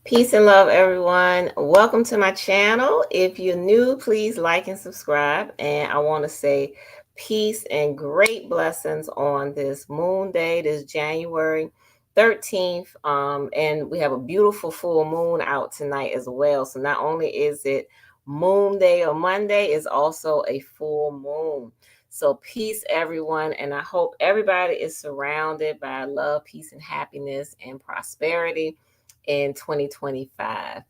Peace and love, everyone. Welcome to my channel. If you're new, please like and subscribe. And I want to say peace and great blessings on this moon day, this January 13th. And we have a beautiful full moon out tonight as well. So not only is it moon day or Monday, it's also a full moon. So peace, everyone. And I hope everybody is surrounded by love, peace, and happiness and prosperity in 2025.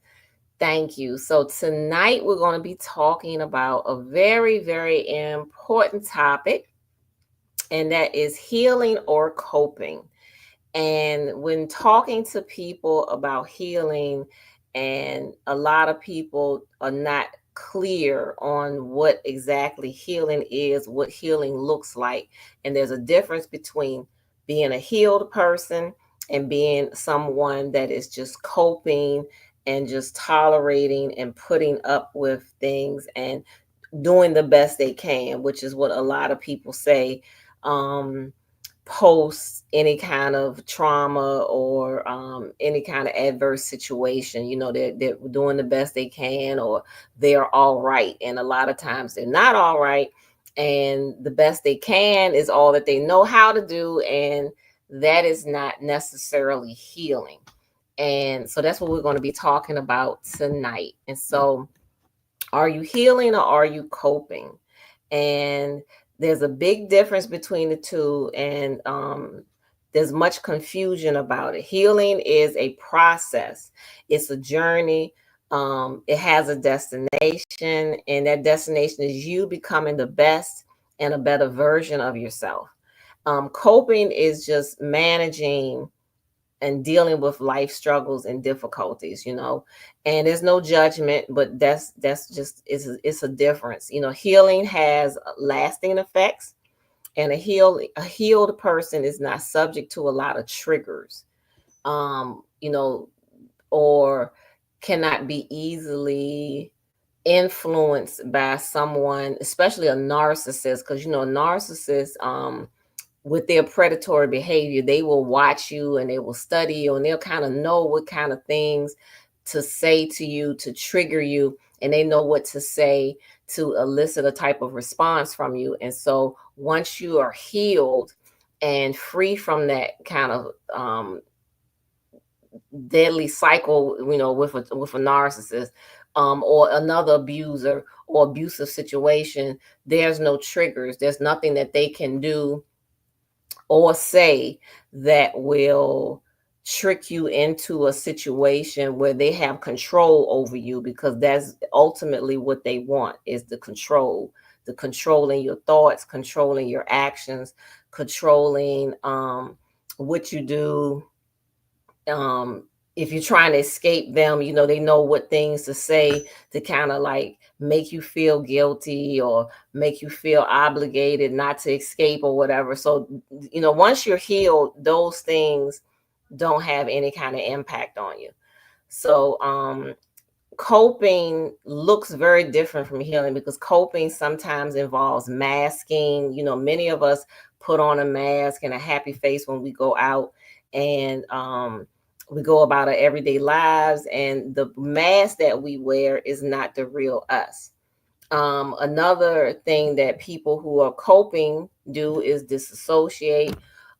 Thank you. So, tonight we're going to be talking about a very, very important topic, and that is healing or coping. And when talking to people about healing, and a lot of people are not clear on what exactly healing is, what healing looks like. And there's a difference between being a healed person and being someone that is just coping and just tolerating and putting up with things and doing the best they can, which is what a lot of people say. Post any kind of trauma or any kind of adverse situation. They're doing the best they can, or they're all right. And a lot of times they're not all right. And the best they can is all that they know how to do. And that is not necessarily healing. And so that's what we're going to be talking about tonight. And so, are you healing or are you coping? And there's a big difference between the two, and there's much confusion about it. Healing is a process, it's a journey. It has a destination, and that destination is you becoming the best and a better version of yourself. Coping is just managing and dealing with life struggles and difficulties, and there's no judgment, but that's just it's a difference. Healing has lasting effects, and a healed person is not subject to a lot of triggers, um you know or cannot be easily influenced by someone, especially a narcissist, because a narcissist, with their predatory behavior, they will watch you and they will study you, and they'll kind of know what kind of things to say to you to trigger you, and they know what to say to elicit a type of response from you. And so once you are healed and free from that kind of deadly cycle, with a narcissist, or another abuser or abusive situation, there's no triggers. There's nothing that they can do or say that will trick you into a situation where they have control over you, because that's ultimately what they want, is the controlling your thoughts, controlling your actions, controlling what you do. If you're trying to escape them, they know what things to say to kind of like make you feel guilty or make you feel obligated not to escape or whatever. So, once you're healed, those things don't have any kind of impact on you. So, coping looks very different from healing, because coping sometimes involves masking. Many of us put on a mask and a happy face when we go out, and we go about our everyday lives, and the mask that we wear is not the real us. Another thing that people who are coping do is disassociate.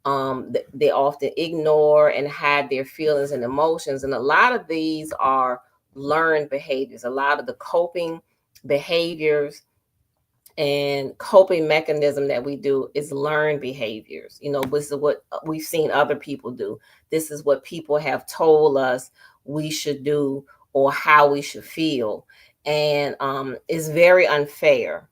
They often ignore and hide their feelings and emotions, and a lot of these are learned behaviors. A lot of the coping behaviors and coping mechanism that we do is learned behaviors. This is what we've seen other people do. This is what people have told us we should do, or how we should feel. And it's very unfair.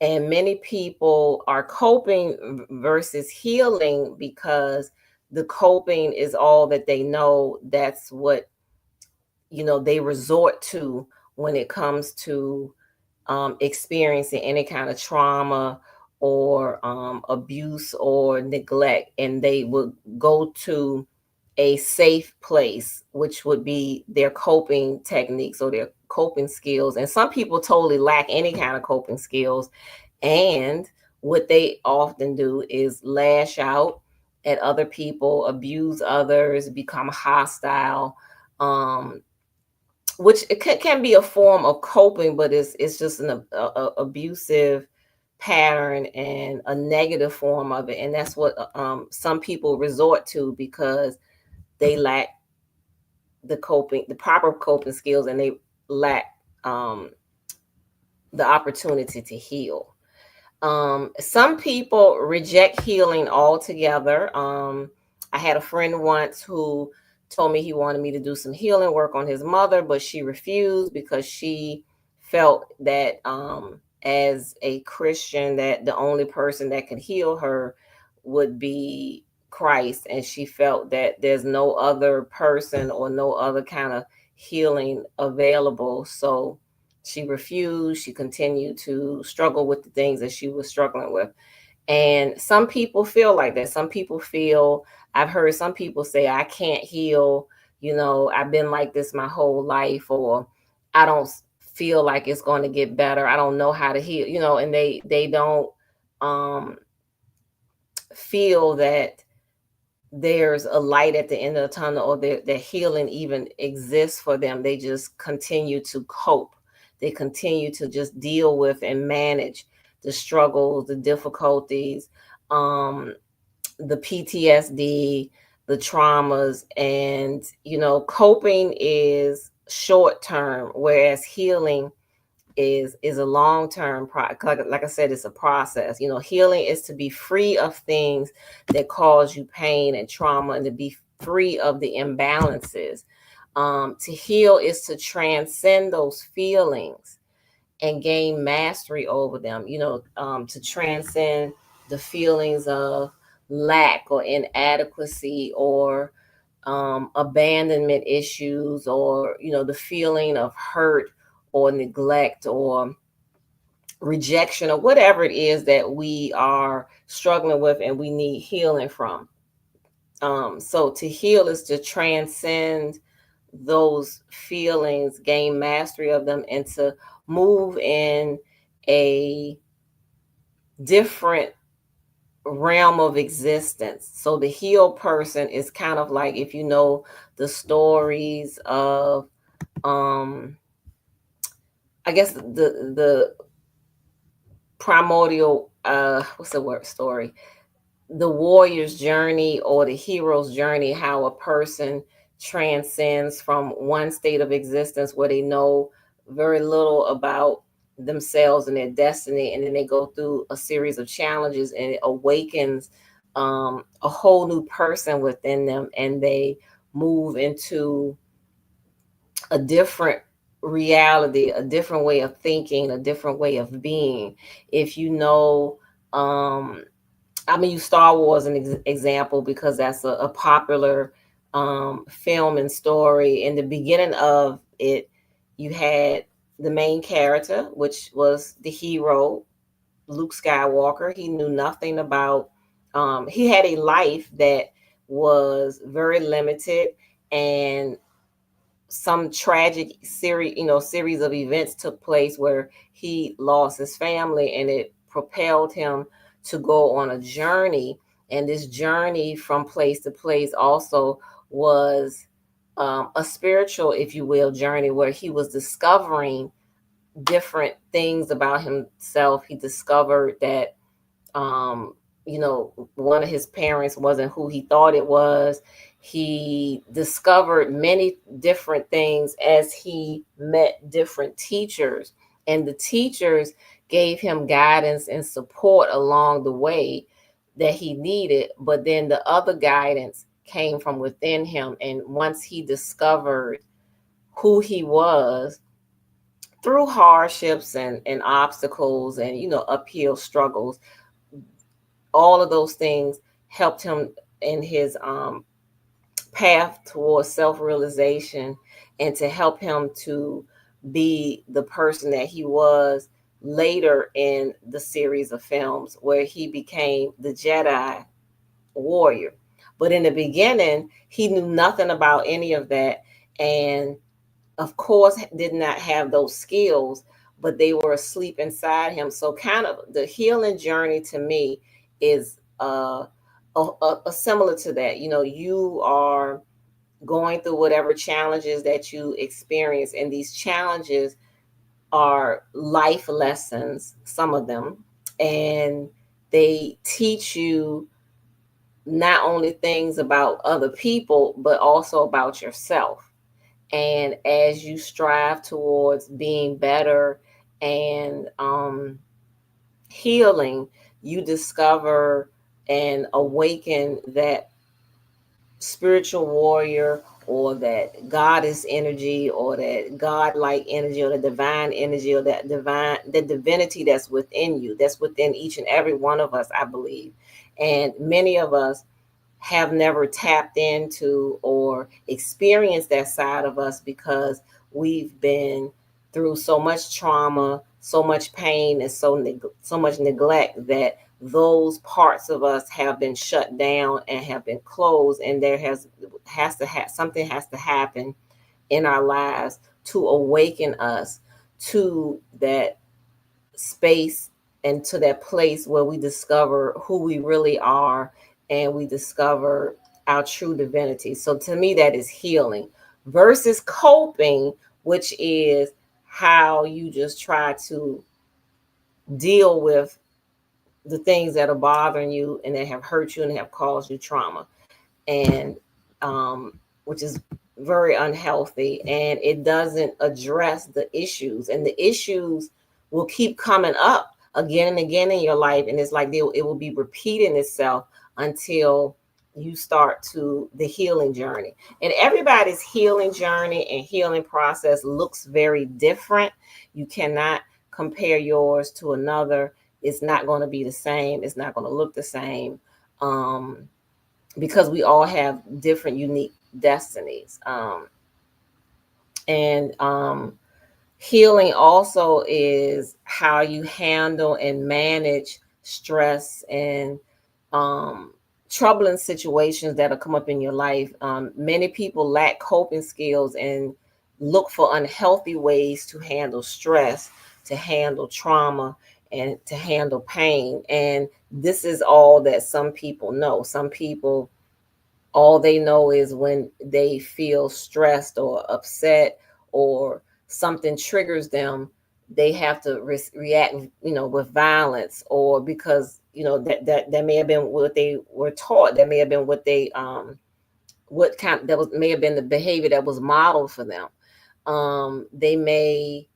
And many people are coping versus healing, because the coping is all that they know. That's what they resort to when it comes to experiencing any kind of trauma or abuse or neglect, and they would go to a safe place, which would be their coping techniques or their coping skills. And some people totally lack any kind of coping skills, and what they often do is lash out at other people, abuse others, become hostile, um, which it can be a form of coping, but it's just abusive pattern and a negative form of it, and that's what some people resort to because they lack the proper coping skills, and they lack um, the opportunity to heal. Some people reject healing altogether. I had a friend once who told me he wanted me to do some healing work on his mother, but she refused because she felt that as a Christian, that the only person that could heal her would be Christ, and she felt that there's no other person or no other kind of healing available. So she refused. She continued to struggle with the things that she was struggling with. And some people feel like that. Some people feel, I've heard some people say, I can't heal. I've been like this my whole life, or I don't feel like it's going to get better. I don't know how to heal, and they don't um, feel that there's a light at the end of the tunnel, or their healing even exists for them. They just continue to cope. They continue to just deal with and manage the struggles, the difficulties, um, the PTSD, the traumas. And, coping is short term, whereas healing is a long term like I said, it's a process. Healing is to be free of things that cause you pain and trauma, and to be free of the imbalances. To heal is to transcend those feelings and gain mastery over them. To transcend the feelings of lack or inadequacy, or abandonment issues, or the feeling of hurt or neglect or rejection, or whatever it is that we are struggling with and we need healing from. So to heal is to transcend those feelings, gain mastery of them, and to move in a different realm of existence. So the healed person is kind of like, if you know the stories of I guess the primordial what's the word story, the warrior's journey or the hero's journey, how a person transcends from one state of existence where they know very little about themselves and their destiny, and then they go through a series of challenges, and it awakens a whole new person within them, and they move into a different reality, a different way of thinking, a different way of being. If you know, I'm gonna use Star Wars an example because that's a popular film and story. In the beginning of it, you had the main character, which was the hero, Luke Skywalker. He knew nothing about. He had a life that was very limited, and some tragic series of events took place where he lost his family, and it propelled him to go on a journey. And this journey from place to place also was a spiritual, if you will, journey, where he was discovering different things about himself. He discovered that um, one of his parents wasn't who he thought it was. He discovered many different things as he met different teachers, and the teachers gave him guidance and support along the way that he needed. But then the other guidance came from within him. And once he discovered who he was through hardships and obstacles and, uphill struggles, all of those things helped him in his path towards self-realization, and to help him to be the person that he was later in the series of films, where he became the Jedi warrior. But in the beginning, he knew nothing about any of that, and of course did not have those skills, but they were asleep inside him. So kind of the healing journey to me is similar to that. You are going through whatever challenges that you experience. And these challenges are life lessons, some of them, and they teach you not only things about other people, but also about yourself. And as you strive towards being better and healing, you discover and awaken that spiritual warrior or that goddess energy or that godlike energy or the divine energy or that divine the divinity that's within you, that's within each and every one of us, I believe. And many of us have never tapped into or experienced that side of us because we've been through so much trauma, so much pain, and so much neglect that those parts of us have been shut down and have been closed. And there has to have something has to happen in our lives to awaken us to that space and to that place where we discover who we really are and we discover our true divinity. So to me, that is healing versus coping, which is how you just try to deal with the things that are bothering you and that have hurt you and have caused you trauma. And which is very unhealthy, and it doesn't address the issues, and the issues will keep coming up again and again in your life, and it's like it will be repeating itself until you start to the healing journey. And everybody's healing journey and healing process looks very different. You cannot compare yours to another. It's not going to be the same. It's not going to look the same. um, because we all have different unique destinies. And healing also is how you handle and manage stress and um, troubling situations that'll come up in your life. Many people lack coping skills and look for unhealthy ways to handle stress, to handle trauma, and to handle pain. And this is all that some people know. Some people, all they know is when they feel stressed or upset or something triggers them, they have to react, with violence, or because that may have been what they were taught, that may have been what they what kind that was may have been the behavior that was modeled for them. They may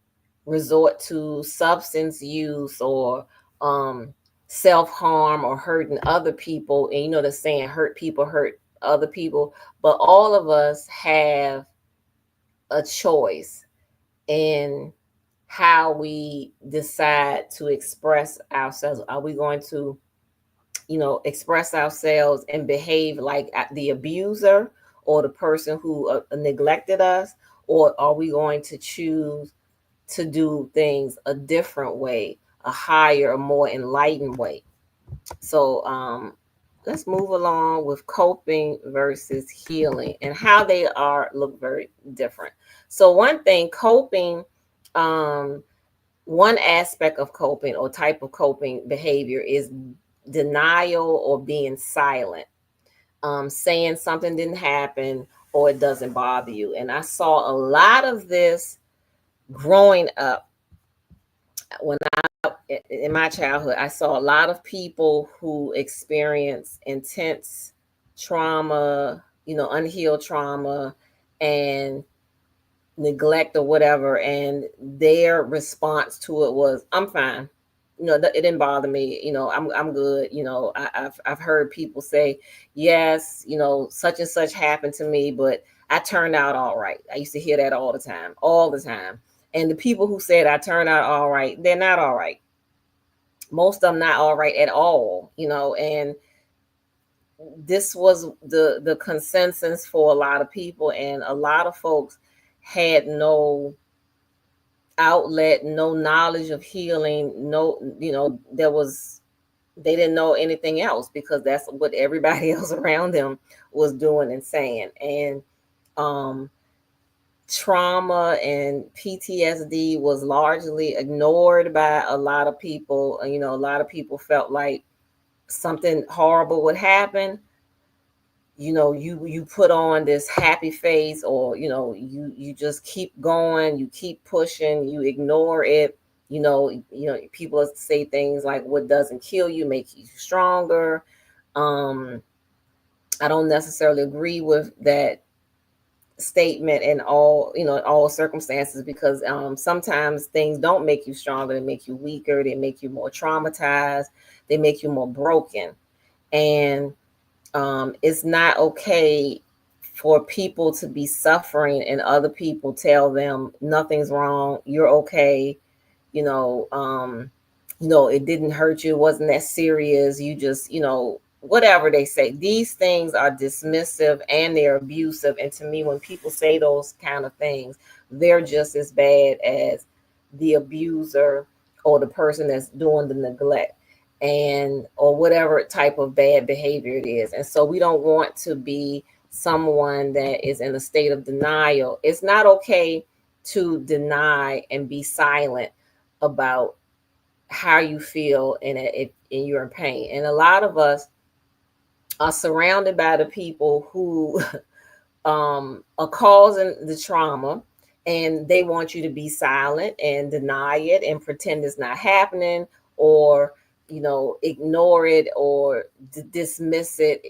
resort to substance use or um, self harm or hurting other people. And the saying, hurt people hurt other people. But all of us have a choice in how we decide to express ourselves. Are we going to, express ourselves and behave like the abuser or the person who neglected us? Or are we going to choose to do things a different way, a higher, a more enlightened way? So let's move along with coping versus healing and how they are look very different. So one thing, coping, um, one aspect of coping or type of coping behavior is denial or being silent, saying something didn't happen or it doesn't bother you. And I saw a lot of this growing up. When in my childhood, I saw a lot of people who experience intense trauma, unhealed trauma and neglect or whatever, and their response to it was, "I'm fine. It didn't bother me. I'm good." I've heard people say, "Yes, such and such happened to me, but I turned out all right." I used to hear that all the time, all the time. And the people who said I turned out all right, they're not all right. Most of them not all right at all. And this was the consensus for a lot of people, and a lot of folks had no outlet, no knowledge of healing, no, they didn't know anything else because that's what everybody else around them was doing and saying. And um trauma and PTSD was largely ignored by a lot of people. A lot of people felt like something horrible would happen, you put on this happy face, or you just keep going, you keep pushing, you ignore it. People say things like, what doesn't kill you make you stronger. um I don't necessarily agree with that statement in all circumstances, because sometimes things don't make you stronger, they make you weaker, they make you more traumatized, they make you more broken. And it's not okay for people to be suffering and other people tell them nothing's wrong, you're okay. you know um it didn't hurt you, it wasn't that serious, you just whatever they say. These things are dismissive and they're abusive, and to me, when people say those kind of things, they're just as bad as the abuser or the person that's doing the neglect, and or whatever type of bad behavior it is. And so we don't want to be someone that is in a state of denial. It's not okay to deny and be silent about how you feel, and you're in pain. And a lot of us are surrounded by the people who are causing the trauma, and they want you to be silent and deny it and pretend it's not happening, or ignore it, or dismiss it,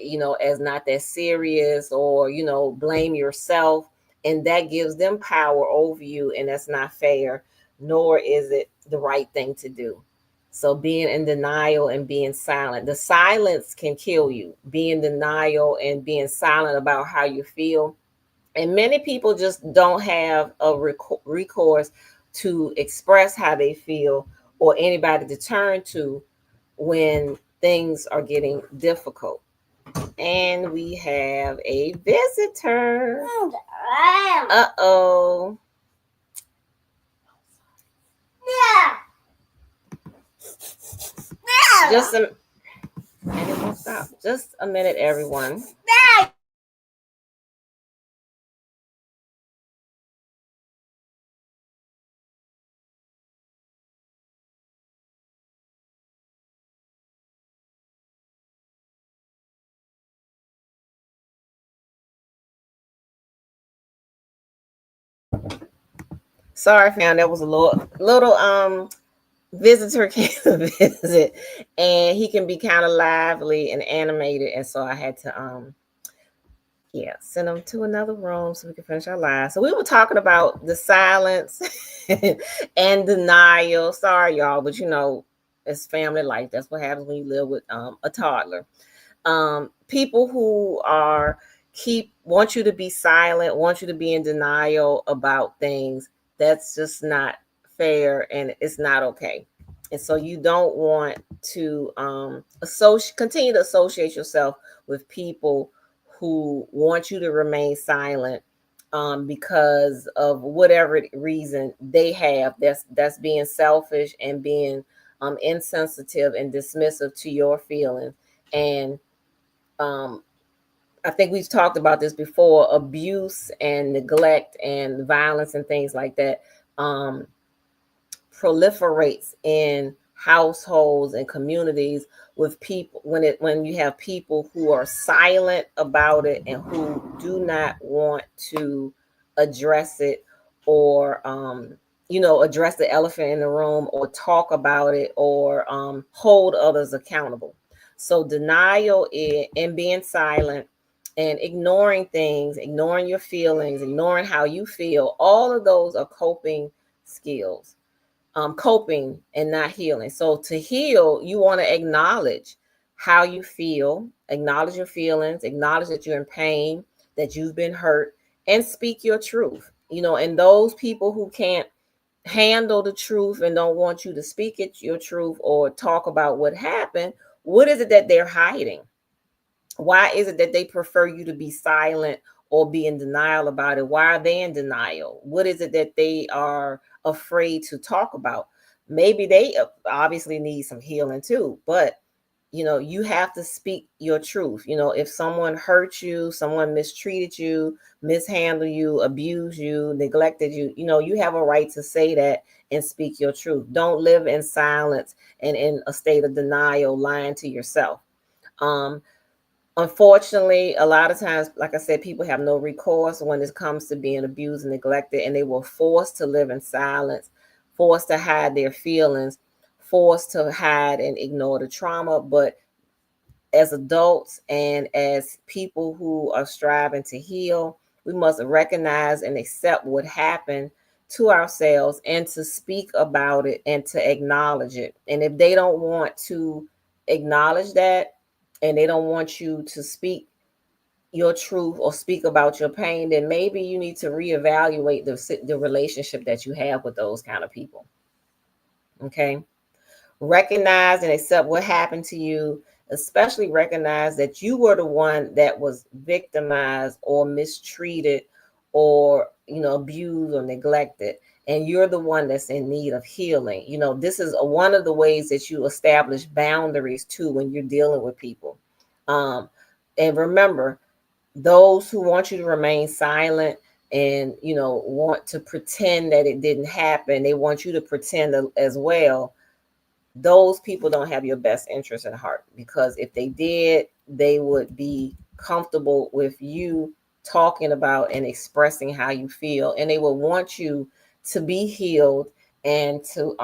as not that serious, or blame yourself. And that gives them power over you, and that's not fair, nor is it the right thing to do. So being in denial and being silent, the silence can kill you. Being in denial and being silent about how you feel. And many people just don't have a recourse to express how they feel, or anybody to turn to when things are getting difficult. And we have a visitor. Uh-oh. Just a and it won't stop. Just a minute, everyone. Sorry, fam. That was a little visitor came to visit, and he can be kind of lively and animated, and so I had to send him to another room so we can finish our live. So we were talking about the silence and denial. Sorry, y'all, but it's family life. That's what happens when you live with a toddler. People who are want you to be silent, want you to be in denial about things. That's just not fair, and it's not okay. And so you don't want to continue to associate yourself with people who want you to remain silent, because of whatever reason they have. That's being selfish and being insensitive and dismissive to your feelings. And I think we've talked about this before. Abuse and neglect and violence and things like that proliferates in households and communities with people when you have people who are silent about it and who do not want to address it, or address the elephant in the room, or talk about it, or hold others accountable. So denial and being silent and ignoring things, ignoring your feelings, ignoring how you feel, all of those are coping skills. Coping and not healing. So to heal, you want to acknowledge how you feel, acknowledge your feelings, acknowledge that you're in pain, that you've been hurt, and speak your truth. And those people who can't handle the truth and don't want you to speak your truth or talk about what happened, what is it that they're hiding? Why is it that they prefer you to be silent or be in denial about it? Why are they in denial? What is it that they are afraid to talk about? Maybe they obviously need some healing too, but you have to speak your truth. If someone hurt you, someone mistreated you, mishandled you, abused you, neglected you, you have a right to say that and speak your truth. Don't live in silence and in a state of denial, lying to yourself. Unfortunately, a lot of times, like I said, people have no recourse when it comes to being abused and neglected, and they were forced to live in silence, forced to hide their feelings, forced to hide and ignore the trauma. But as adults and as people who are striving to heal, we must recognize and accept what happened to ourselves and to speak about it and to acknowledge it. And if they don't want to acknowledge that, and they don't want you to speak your truth or speak about your pain, then maybe you need to reevaluate the relationship that you have with those kind of people. Okay, recognize and accept what happened to you, especially recognize that you were the one that was victimized or mistreated or, abused or neglected, and you're the one that's in need of healing. This is one of the ways that you establish boundaries too when you're dealing with people. And remember, those who want you to remain silent and want to pretend that it didn't happen, they want you to pretend as well. Those people don't have your best interest at heart, because if they did, they would be comfortable with you talking about and expressing how you feel, and they will want you to be healed and to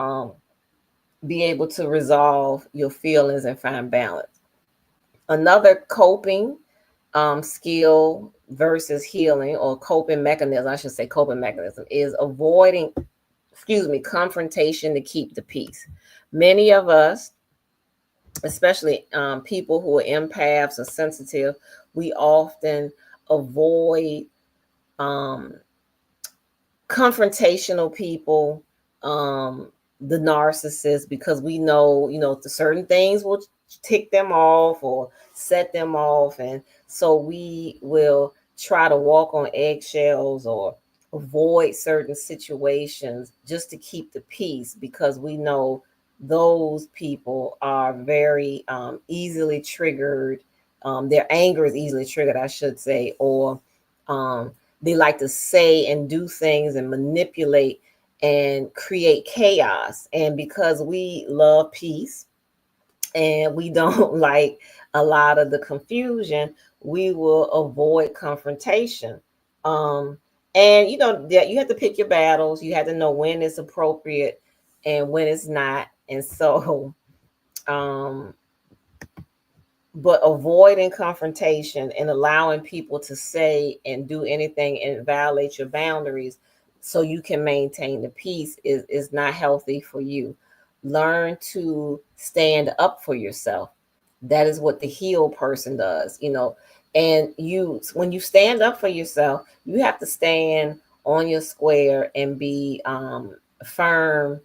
be able to resolve your feelings and find balance. Another coping skill versus healing, or coping mechanism, I should say coping mechanism, is avoiding, confrontation to keep the peace. Many of us, especially people who are empaths or sensitive, we often avoid um, confrontational people, the narcissists, because we know, the certain things will tick them off or set them off. And so we will try to walk on eggshells or avoid certain situations just to keep the peace, because we know those people are very easily triggered. Their anger is easily triggered, I should say, or um, they like to say and do things and manipulate and create chaos. And because we love peace and we don't like a lot of the confusion, we will avoid confrontation. Um, and that you have to pick your battles. You have to know when it's appropriate and when it's not. And so, um, but avoiding confrontation and allowing people to say and do anything and violate your boundaries so you can maintain the peace is not healthy for you. Learn to stand up for yourself. That is what the healed person does, and when you stand up for yourself, you have to stand on your square and be firm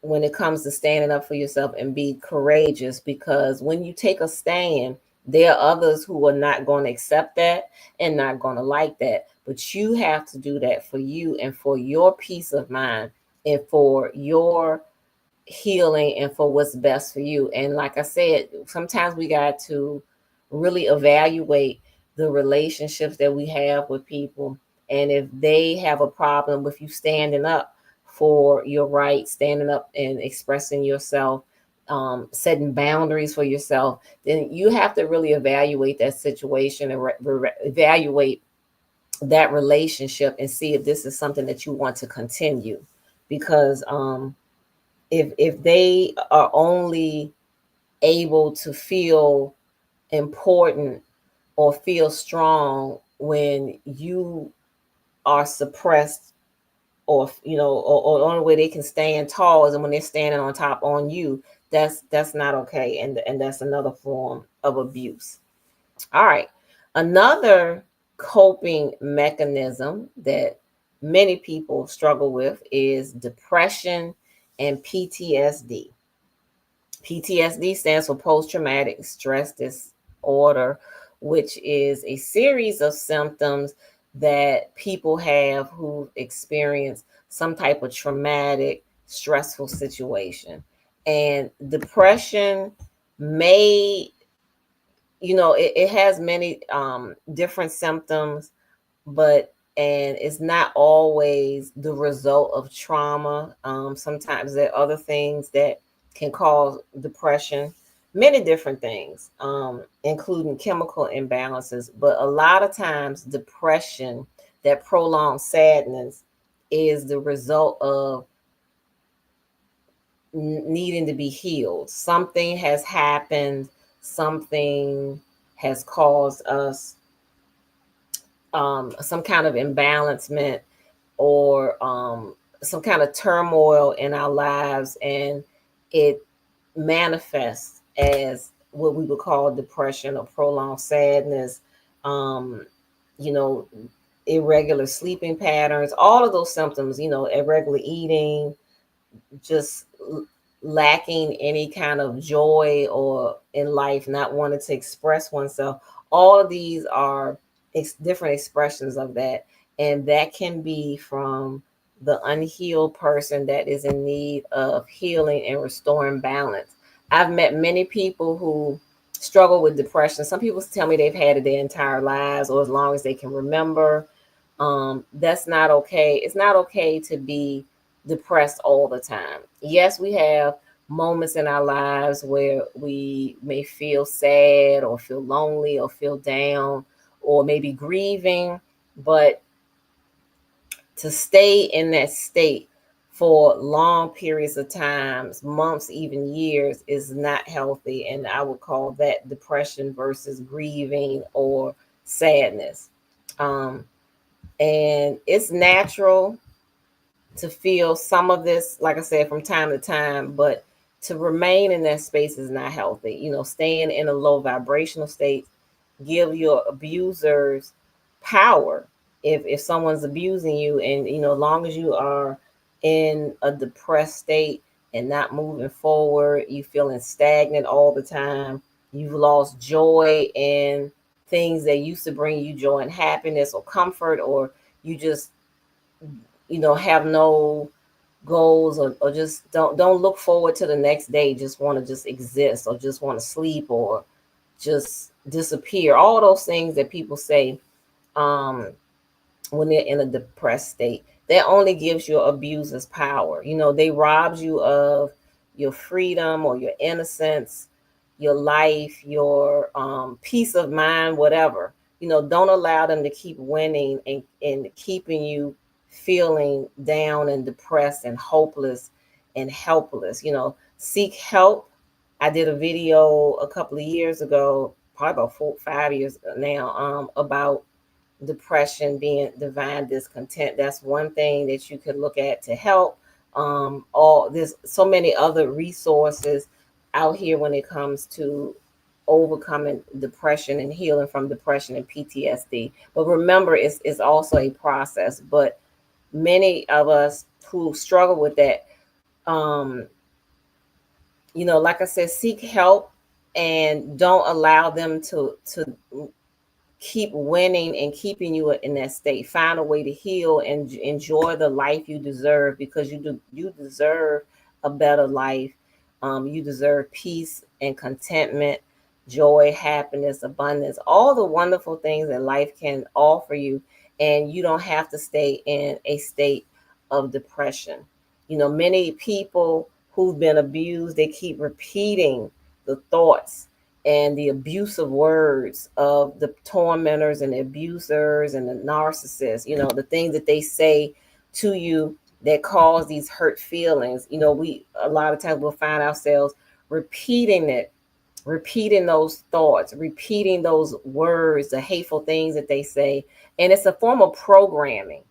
when it comes to standing up for yourself and be courageous, because when you take a stand, there are others who are not going to accept that and not going to like that, but you have to do that for you and for your peace of mind and for your healing and for what's best for you. And like I said, sometimes we got to really evaluate the relationships that we have with people, and if they have a problem with you standing up for your rights, standing up and expressing yourself, setting boundaries for yourself, then you have to really evaluate that situation and evaluate that relationship and see if this is something that you want to continue. Because if they are only able to feel important or feel strong when you are suppressed, or or the only way they can stand tall is when they're standing on top on you, that's not okay, and that's another form of abuse. All right, another coping mechanism that many people struggle with is depression and PTSD. PTSD stands for post traumatic stress disorder, which is a series of symptoms that people have who experience some type of traumatic, stressful situation. And depression may, it has many different symptoms, but and it's not always the result of trauma. Sometimes there are other things that can cause depression. many different things, including chemical imbalances. But a lot of times, depression, that prolonged sadness, is the result of needing to be healed. Something has happened, something has caused us some kind of imbalancement, or some kind of turmoil in our lives, and it manifests as what we would call depression or prolonged sadness. um, you know, Irregular sleeping patterns, all of those symptoms, irregular eating, just lacking any kind of joy or in life, not wanting to express oneself. All of these are different expressions of that. And that can be from the unhealed person that is in need of healing and restoring balance. I've met many people who struggle with depression. Some people tell me they've had it their entire lives or as long as they can remember. That's not okay. It's not okay to be depressed all the time. Yes, we have moments in our lives where we may feel sad or feel lonely or feel down or maybe grieving, but to stay in that state for long periods of times, months, even years, is not healthy. And I would call that depression versus grieving or sadness. Um, and it's natural to feel some of this, like I said, from time to time, but to remain in that space is not healthy. Staying in a low vibrational state give your abusers power. If someone's abusing you, and as long as you are in a depressed state and not moving forward, you feeling stagnant all the time, you've lost joy in things that used to bring you joy and happiness or comfort, or you just have no goals, or just don't look forward to the next day, just want to just exist, or just want to sleep, or just disappear. All those things that people say um when they're in a depressed state, that only gives your abusers power. They robs you of your freedom or your innocence, your life, your peace of mind, whatever. Don't allow them to keep winning and keeping you feeling down and depressed and hopeless and helpless. Seek help. I did a video a couple of years ago, probably about 4 5 years now, about depression being divine discontent. That's one thing that you could look at to help. All There's so many other resources out here when it comes to overcoming depression and healing from depression and PTSD. But remember, it's also a process. But many of us who struggle with that, um, like I said, seek help and don't allow them to keep winning and keeping you in that state. Find a way to heal and enjoy the life you deserve, because you deserve a better life. You deserve peace and contentment, joy, happiness, abundance, all the wonderful things that life can offer you. And you don't have to stay in a state of depression. Many people who've been abused, they keep repeating the thoughts and the abusive words of the tormentors and the abusers and the narcissists, the things that they say to you that cause these hurt feelings. We a lot of times will find ourselves repeating it, repeating those thoughts, repeating those words, the hateful things that they say. And it's a form of programming,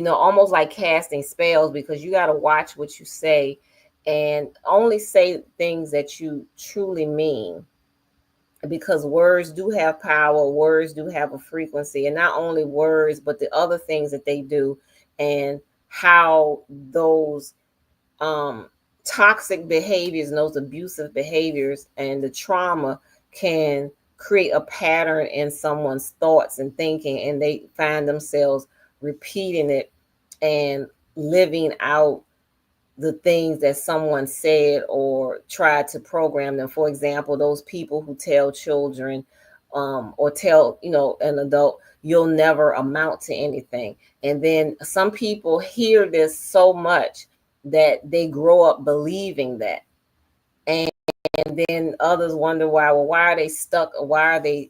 almost like casting spells, because you got to watch what you say and only say things that you truly mean, because words do have power, words do have a frequency, and not only words, but the other things that they do, and how those um, toxic behaviors and those abusive behaviors and the trauma can create a pattern in someone's thoughts and thinking, and they find themselves repeating it and living out the things that someone said or tried to program them. For example, those people who tell children, or tell, an adult, you'll never amount to anything. And then some people hear this so much that they grow up believing that. And and then others wonder why. Well, why are they stuck? Or why are they,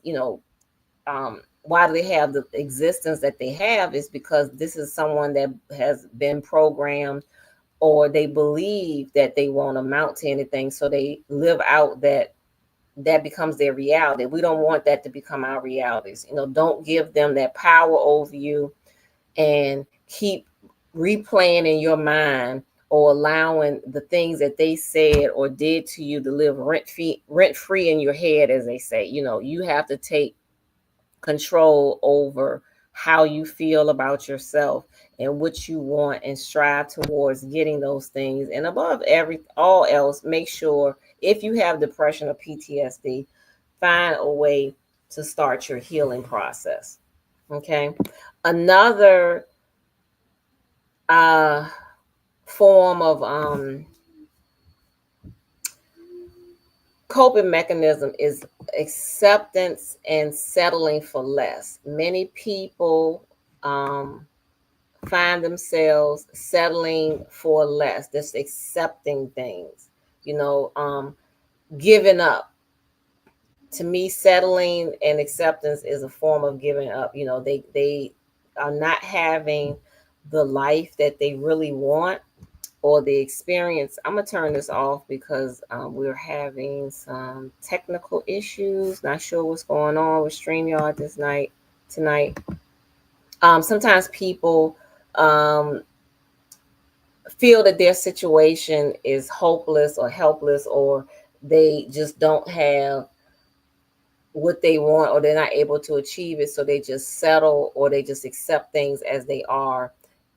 why do they have the existence that they have? Is because this is someone that has been programmed, or they believe that they won't amount to anything, so they live out that becomes their reality. We don't want that to become our realities. Don't give them that power over you, and keep replaying in your mind, or allowing the things that they said or did to you to live rent free in your head, as they say. You have to take control over how you feel about yourself and what you want, and strive towards getting those things. And above all else, make sure, if you have depression or PTSD, find a way to start your healing process. Okay. Another form of coping mechanism is acceptance and settling for less. Many people find themselves settling for less, just accepting things, giving up. To me, settling and acceptance is a form of giving up. They are not having the life that they really want, or the experience. I'm gonna turn this off because we're having some technical issues. Not sure what's going on with StreamYard tonight. Sometimes people um, feel that their situation is hopeless or helpless, or they just don't have what they want, or they're not able to achieve it, so they just settle, or they just accept things as they are,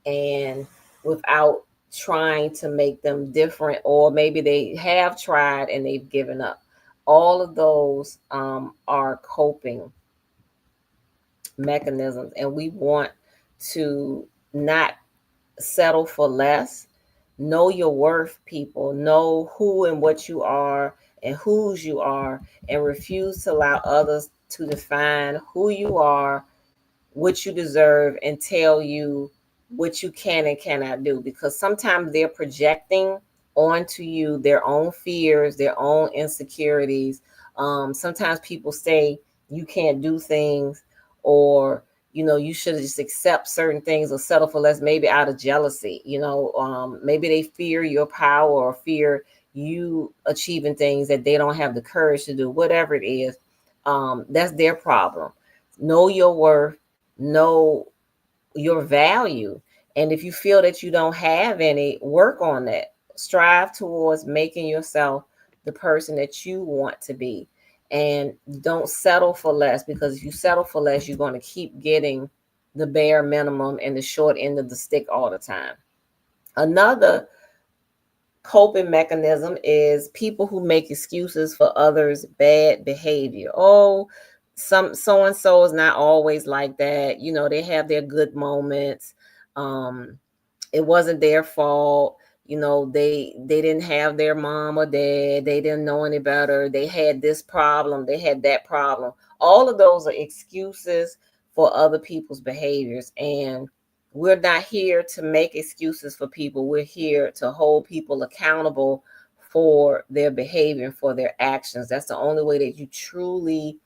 and without trying to make them different, or maybe they have tried and they've given up. All of those are coping mechanisms, and we want to not settle for less. Know your worth, people. Know who and what you are and whose you are, and refuse to allow others to define who you are, what you deserve, and tell you what you can and cannot do. Because sometimes they're projecting onto you their own fears, their own insecurities. Sometimes people say you can't do things, or you should just accept certain things or settle for less, maybe out of jealousy. Maybe they fear your power, or fear you achieving things that they don't have the courage to do. Whatever it is, that's their problem. Know your worth, know your value. And if you feel that you don't have any, work on that. Strive towards making yourself the person that you want to be. And don't settle for less, because if you settle for less, you're going to keep getting the bare minimum and the short end of the stick all the time. Another coping mechanism is people who make excuses for others' bad behavior. Oh, so and so is not always like that. They have their good moments. It wasn't their fault. They didn't have their mom or dad. They didn't know any better. They had this problem. They had that problem. All of those are excuses for other people's behaviors, and we're not here to make excuses for people. We're here to hold people accountable for their behavior and for their actions. That's the only way that you truly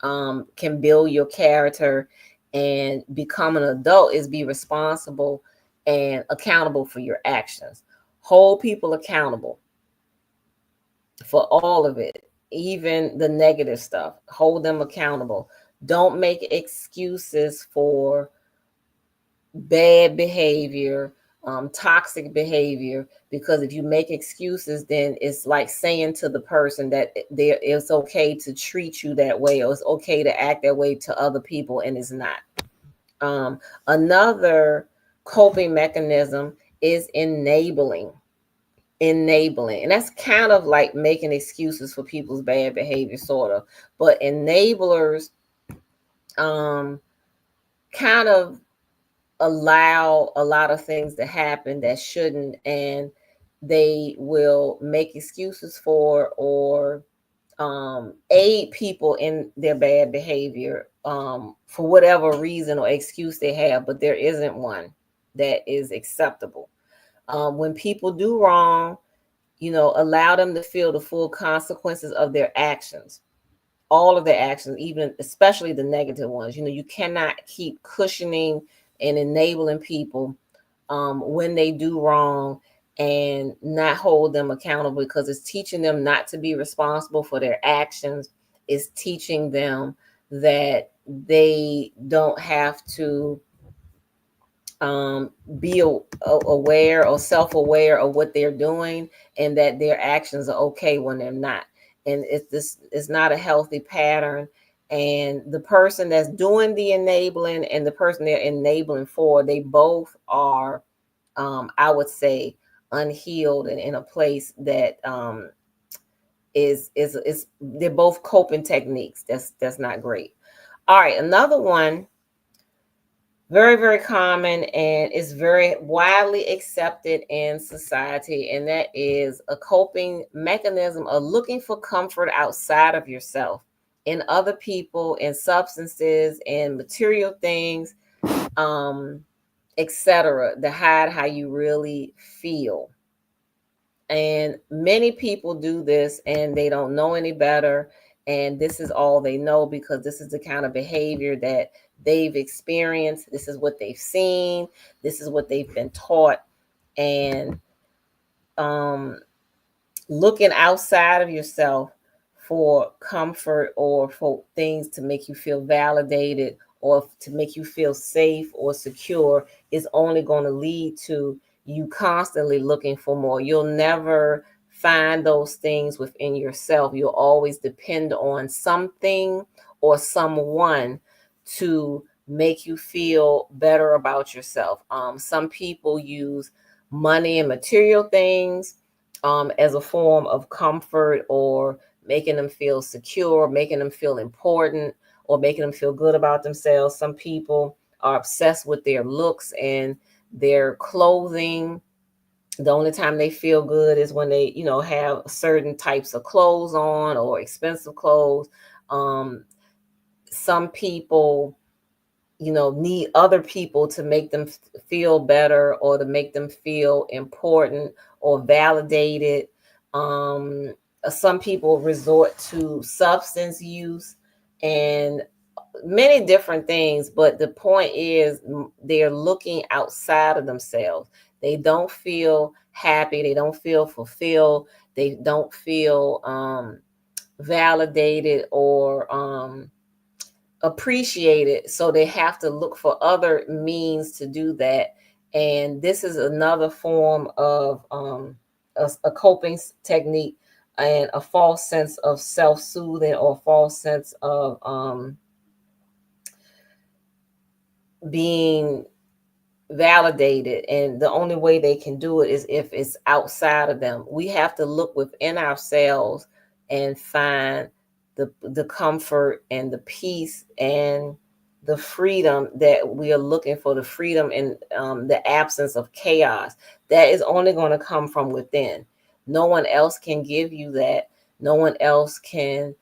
can build your character and become an adult, is be responsible and accountable for your actions. Hold people accountable for all of it, even the negative stuff. Hold them accountable. Don't make excuses for bad behavior, toxic behavior, because if you make excuses, then it's like saying to the person that it's okay to treat you that way, or it's okay to act that way to other people, and it's not. Another coping mechanism is enabling, and that's kind of like making excuses for people's bad behavior, sort of. But enablers kind of allow a lot of things to happen that shouldn't, and they will make excuses for, or aid people in their bad behavior for whatever reason or excuse they have, but there isn't one that is acceptable. When people do wrong, allow them to feel the full consequences of their actions, all of their actions, even especially the negative ones. You cannot keep cushioning and enabling people when they do wrong and not hold them accountable, because it's teaching them not to be responsible for their actions. It's teaching them that they don't have to be aware or self-aware of what they're doing, and that their actions are okay when they're not. And it's not a healthy pattern. And the person that's doing the enabling and the person they're enabling for, they both are, I would say, unhealed and in a place that is they're both coping techniques. That's not great. All right, another one, very, very common and is very widely accepted in society, and that is a coping mechanism of looking for comfort outside of yourself, in other people, in substances, in material things, um, etc., to hide how you really feel. And many people do this and they don't know any better. And this is all they know, because this is the kind of behavior that they've experienced. This is what they've seen. This is what they've been taught. And um, looking outside of yourself for comfort or for things to make you feel validated or to make you feel safe or secure is only going to lead to you constantly looking for more. You'll never find those things within yourself. You'll always depend on something or someone to make you feel better about yourself. Some people use money and material things as a form of comfort, or making them feel secure, making them feel important, or making them feel good about themselves. Some people are obsessed with their looks and their clothing. The only time they feel good is when they, have certain types of clothes on, or expensive clothes. Some people, need other people to make them feel better, or to make them feel important or validated. Some people resort to substance use and many different things, but the point is they're looking outside of themselves. They don't feel happy, they don't feel fulfilled, they don't feel validated or appreciated, so they have to look for other means to do that. And this is another form of a coping technique, and a false sense of self-soothing, or false sense of being validated. And the only way they can do it is if it's outside of them. We have to look within ourselves and find the comfort and the peace and the freedom that we are looking for, the freedom in the absence of chaos. That is only going to come from within. No one else can give you that. No one else can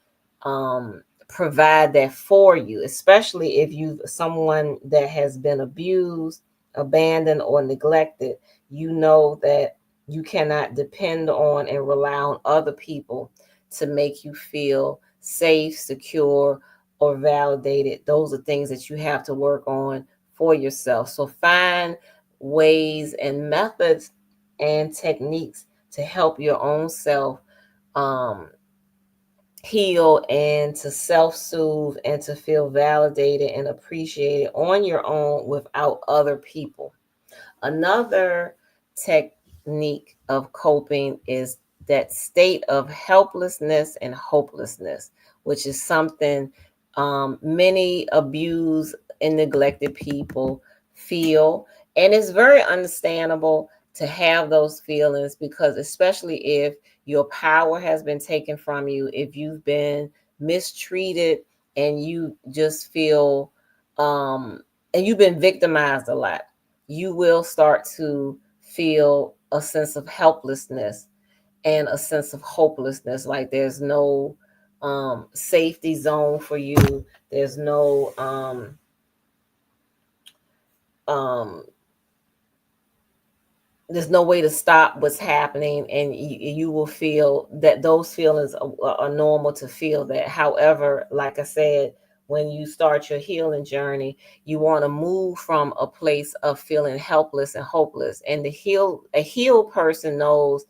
provide that for you, especially if you someone that has been abused, abandoned, or neglected. You know that you cannot depend on and rely on other people to make you feel safe, secure, or validated. Those are things that you have to work on for yourself. So find ways and methods and techniques to help your own self um, heal, and to self-soothe, and to feel validated and appreciated on your own without other people. Another technique of coping is that state of helplessness and hopelessness, which is something many abused and neglected people feel. And it's very understandable to have those feelings, because especially if your power has been taken from you, if you've been mistreated, and you just feel and you've been victimized a lot, you will start to feel a sense of helplessness and a sense of hopelessness. Like there's no safety zone for you. There's no um, there's no way to stop what's happening, and you will feel that those feelings are normal to feel that. However, like I said, when you start your healing journey, you want to move from a place of feeling helpless and hopeless, and a healed person knows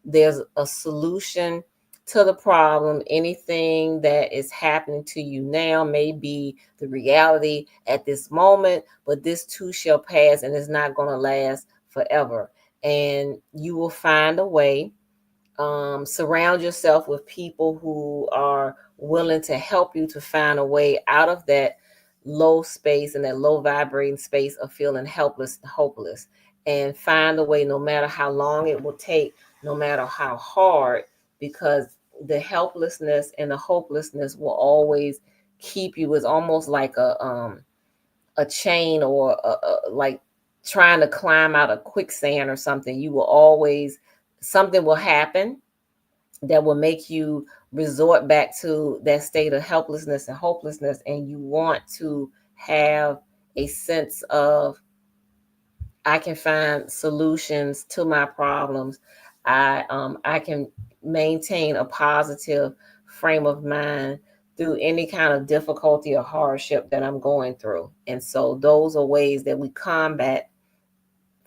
there's a solution to the problem. Anything that is happening to you now may be the reality at this moment, but this too shall pass and it's not going to last forever. And you will find a way. Surround yourself with people who are willing to help you to find a way out of that low space and that low vibrating space of feeling helpless and hopeless, and find a way, no matter how long it will take, no matter how hard, because the helplessness and the hopelessness will always keep you. It's almost like a chain, or like trying to climb out of quicksand or something. You will always, something will happen that will make you resort back to that state of helplessness and hopelessness, and you want to have a sense of, I can find solutions to my problems. I can maintain a positive frame of mind through any kind of difficulty or hardship that I'm going through. And so those are ways that we combat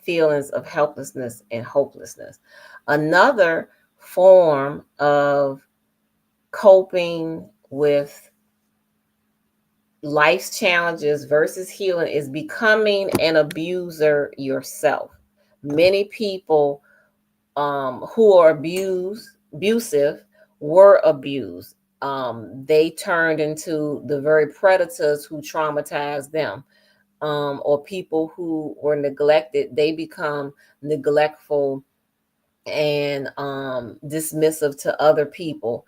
feelings of helplessness and hopelessness. Another form of coping with life's challenges versus healing is becoming an abuser yourself. Many people who are abusive were abused. They turned into the very predators who traumatized them. Or people who were neglected, they become neglectful and dismissive to other people.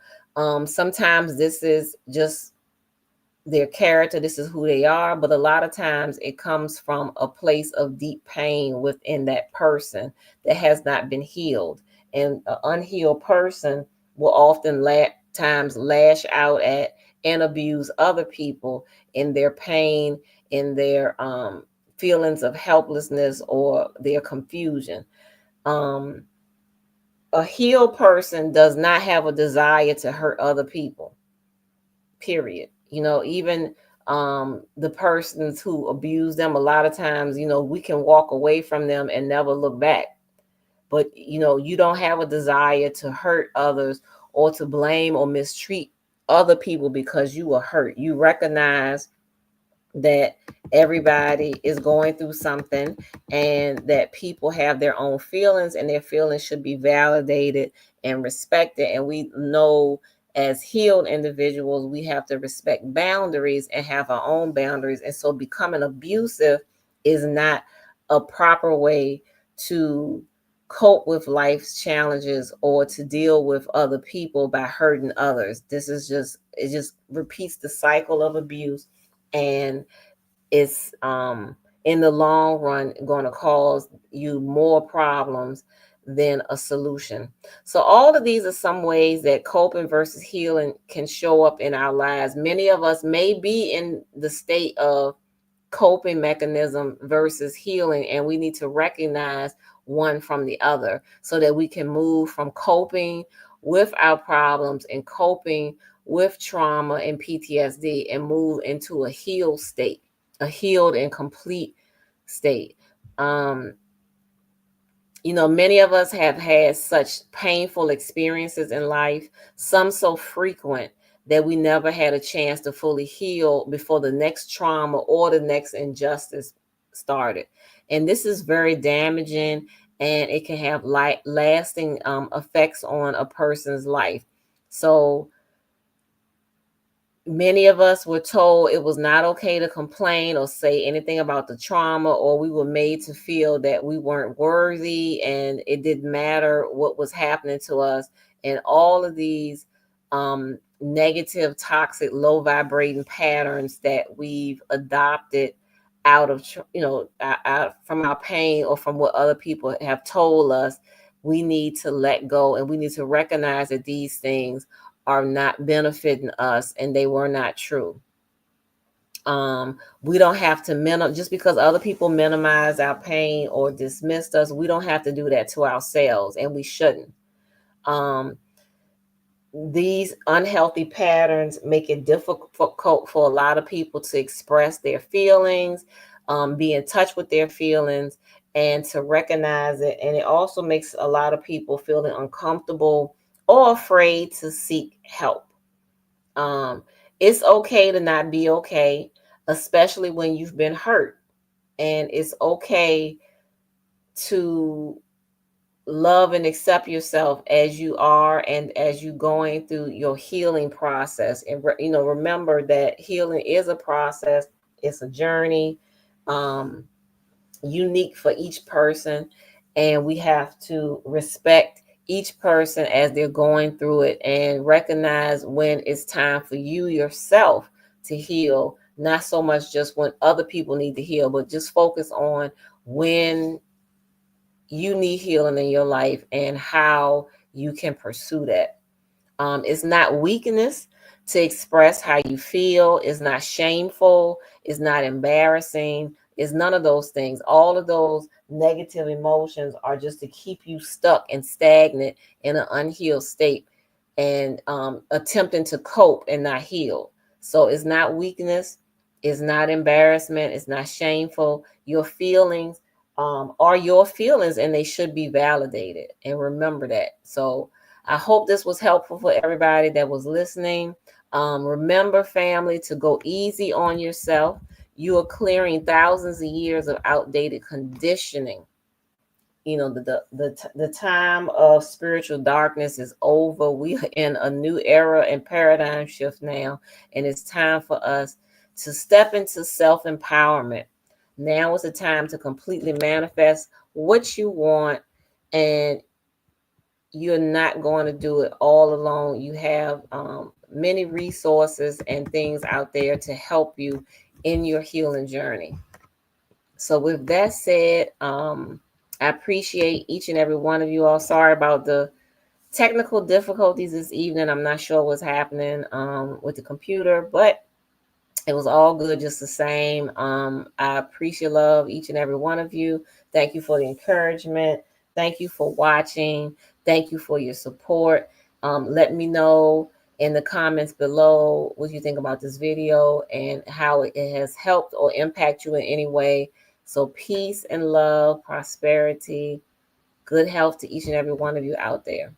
Sometimes this is just their character, this is who they are, but a lot of times it comes from a place of deep pain within that person that has not been healed. And an unhealed person will often times lash out at and abuse other people in their pain, in their feelings of helplessness or their confusion. um, a healed person does not have a desire to hurt other people, period. Even the persons who abuse them, a lot of times, we can walk away from them and never look back. But you don't have a desire to hurt others or to blame or mistreat other people because you are hurt. You recognize that everybody is going through something, and that people have their own feelings, and their feelings should be validated and respected. And we know, as healed individuals, we have to respect boundaries and have our own boundaries. And so becoming abusive is not a proper way to cope with life's challenges or to deal with other people by hurting others. It just repeats the cycle of abuse, and it's in the long run going to cause you more problems than a solution. So all of these are some ways that coping versus healing can show up in our lives. Many of us may be in the state of coping mechanism versus healing, and we need to recognize one from the other so that we can move from coping with our problems and coping with trauma and PTSD and move into a healed state, a healed and complete state. um Many of us have had such painful experiences in life, some so frequent that we never had a chance to fully heal before the next trauma or the next injustice started. And this is very damaging, and it can have lasting effects on a person's life. So many of us were told it was not okay to complain or say anything about the trauma, or we were made to feel that we weren't worthy and it didn't matter what was happening to us. And all of these negative, toxic, low vibrating patterns that we've adopted out of, out from our pain or from what other people have told us, we need to let go, and we need to recognize that these things are not benefiting us and they were not true. We don't have to just because other people minimize our pain or dismiss us, we don't have to do that to ourselves, and we shouldn't. Um, these unhealthy patterns make it difficult for a lot of people to express their feelings, be in touch with their feelings, and to recognize it. And it also makes a lot of people feeling uncomfortable or afraid to seek help. Um, it's okay to not be okay, especially when you've been hurt. And it's okay to love and accept yourself as you are and as you going through your healing process. And remember that healing is a process, it's a journey, um, unique for each person, and we have to respect each person as they're going through it and recognize when it's time for you yourself to heal, not so much just when other people need to heal, but just focus on when you need healing in your life and how you can pursue that. It's not weakness to express how you feel. It's not shameful. It's not embarrassing. It's none of those things. All of those negative emotions are just to keep you stuck and stagnant in an unhealed state and attempting to cope and not heal. So it's not weakness. It's not embarrassment. It's not shameful. Your feelings are your feelings, and they should be validated. And remember that. So I hope this was helpful for everybody that was listening. Remember, family, to go easy on yourself. You are clearing thousands of years of outdated conditioning. The time of spiritual darkness is over. We are in a new era and paradigm shift now, and it's time for us to step into self-empowerment. Now is the time to completely manifest what you want, and you're not going to do it all alone. You have many resources and things out there to help you in your healing journey. So with that said, I appreciate each and every one of you all. Sorry about the technical difficulties this evening. I'm not sure what's happening with the computer, but it was all good just the same. I appreciate love each and every one of you. Thank you for the encouragement. Thank you for watching. Thank you for your support. Let me know in the comments below what you think about this video and how it has helped or impact you in any way. So peace and love, prosperity, good health to each and every one of you out there.